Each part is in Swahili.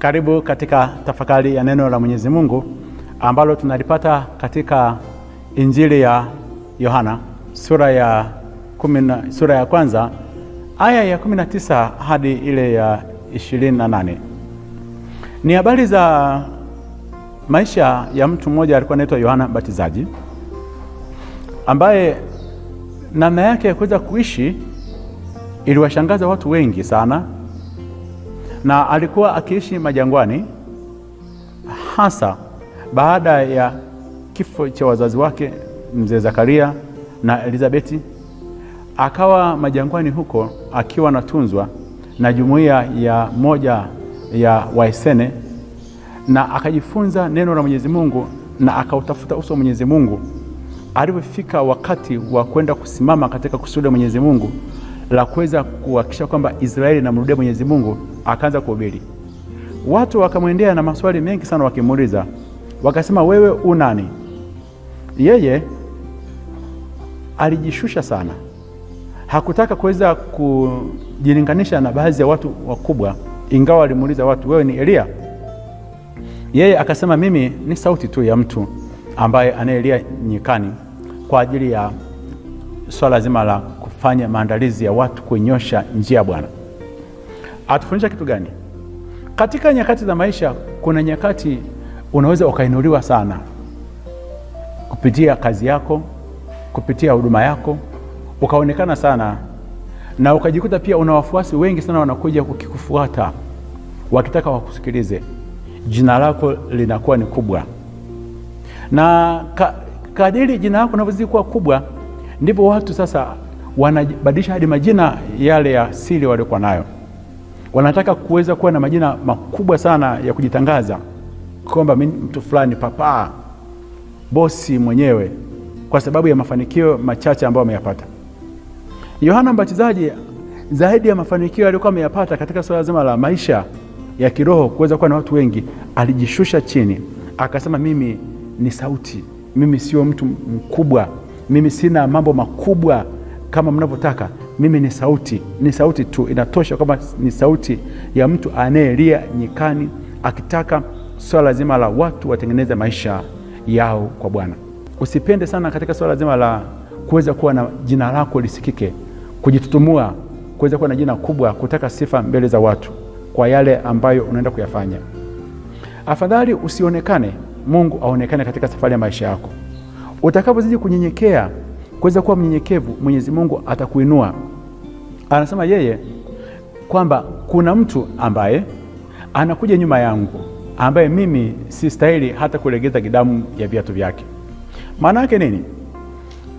Karibu katika tafakari ya neno la Mwenyezi Mungu ambalo tunalipata katika Injili ya Yohana sura ya kwanza aya ya 19 hadi ile ya 28. Ni habari za maisha ya mtu mmoja alikuwa anaitwa Yohana Mbatizaji, ambaye namna yake ya kuweza kuishi iliwashangaza watu wengi sana, na alikuwa akiishi majangwani, hasa baada ya kifo cha wazazi wake mzee Zakaria na Elizabeti. Akawa majangwani huko akiwa anatunzwa na jumuiya ya moja ya Waesene, na akajifunza neno la Mwenyezi Mungu na akautafuta uso wa Mwenyezi Mungu. Alipofika wakati wa kwenda kusimama katika kusudi la Mwenyezi Mungu la kuweza kuhakikisha kwamba Israeli inamrudia Mwenyezi Mungu, akaanza kuhubiri. Watu wakamwendea na maswali mengi sana wakimuuliza, wakasema, wewe unani? Yeye alijishusha sana, hakutaka kuweza kujilinganisha na baadhi ya watu wakubwa, ingawa alimuuliza watu, wewe ni Elia? Yeye akasema, mimi ni sauti tu ya mtu ambaye anaelia nyikani kwa ajili ya swala zima la kufanya maandalizi ya watu kunyosha njia ya Bwana. Atufundisha kitu gani? Katika nyakati za maisha, kuna nyakati unaweza ukainuliwa sana kupitia kazi yako, kupitia huduma yako, ukaonekana sana, na ukajikuta pia una wafuasi wengi sana wanakuja kukikufuata wakitaka wakusikilize. Jina lako linakuwa ni kubwa, na kadiri jina lako linavyozidi kuwa kubwa, ndipo watu sasa wanabadilisha hadi majina yale ya asili waliokuwa nayo. Wanataka kuweza kuwa na majina makubwa sana ya kujitangaza kwamba mimi mtu fulani, papa, bosi mwenyewe, kwa sababu ya mafanikio machache ambayo ameyapata. Yohana Mbatizaji, zaidi ya mafanikio aliyokuwa ameyapata katika swala zima la maisha ya kiroho, kuweza kuwa na watu wengi, alijishusha chini, akasema, mimi ni sauti, mimi sio mtu mkubwa, mimi sina mambo makubwa kama mnavyotaka, mimi ni sauti tu, inatosha kama ni sauti ya mtu anayelia nyikani, akitaka swala zima la watu watengeneze maisha yao kwa Bwana. Usipende sana katika swala zima la kuweza kuwa na jina lako lisikike, kujitutumua, kuweza kuwa na jina kubwa, kutaka sifa mbele za watu kwa yale ambayo unaenda kuyafanya. Afadhali usionekane, Mungu aonekane katika safari ya maisha yako. Utakapozidi kunyenyekea, kuweza kuwa mnyenyekevu, Mwenyezi Mungu atakuinua. Anasema yeye kwamba kuna mtu ambaye anakuja nyuma yangu, ambaye mimi si stahili hata kulegeza gidamu ya viatu vyake. Maana yake nini?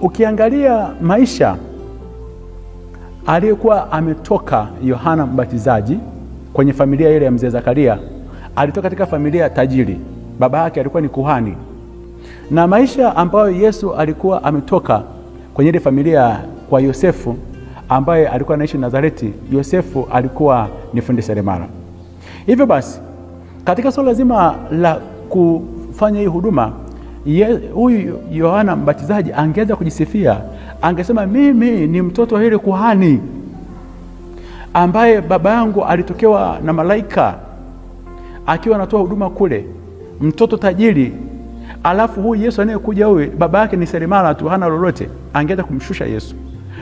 Ukiangalia maisha aliyekuwa ametoka Yohana Mbatizaji kwenye familia ile ya mzee Zakaria, alitoka katika familia tajiri, baba yake alikuwa ni kuhani. Na maisha ambayo Yesu alikuwa ametoka kwenye ile familia kwa Yosefu, ambaye alikuwa anaishi Nazareti. Yosefu alikuwa ni fundi seremala. Hivyo basi, katika swala zima la kufanya hii huduma, huyu Yohana Mbatizaji angeweza kujisifia, angesema, mimi ni mtoto wa ile kuhani ambaye baba yangu alitokewa na malaika akiwa anatoa huduma kule, mtoto tajiri. Alafu huyu Yesu anayekuja huyu baba yake ni seremala tu, hana lolote. Angeweza kumshusha Yesu,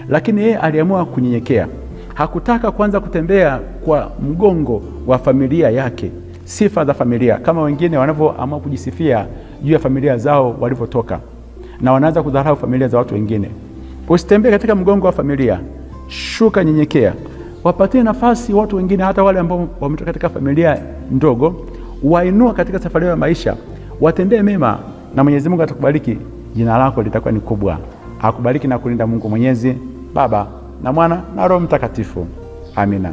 lakini yeye aliamua kunyenyekea. Hakutaka kwanza kutembea kwa mgongo wa familia yake, sifa za familia, kama wengine wanavyoamua kujisifia juu ya familia zao walivyotoka, na wanaanza kudharau familia za watu wengine. Usitembee katika mgongo wa familia, shuka, nyenyekea. Wapatie nafasi watu wengine, hata wale ambao wametoka katika familia ndogo, wainua katika safari ya maisha, watendee mema, na Mwenyezi Mungu atakubariki. Jina lako litakuwa ni kubwa. Akubariki na kulinda Mungu Mwenyezi, Baba na Mwana na Roho Mtakatifu. Amina.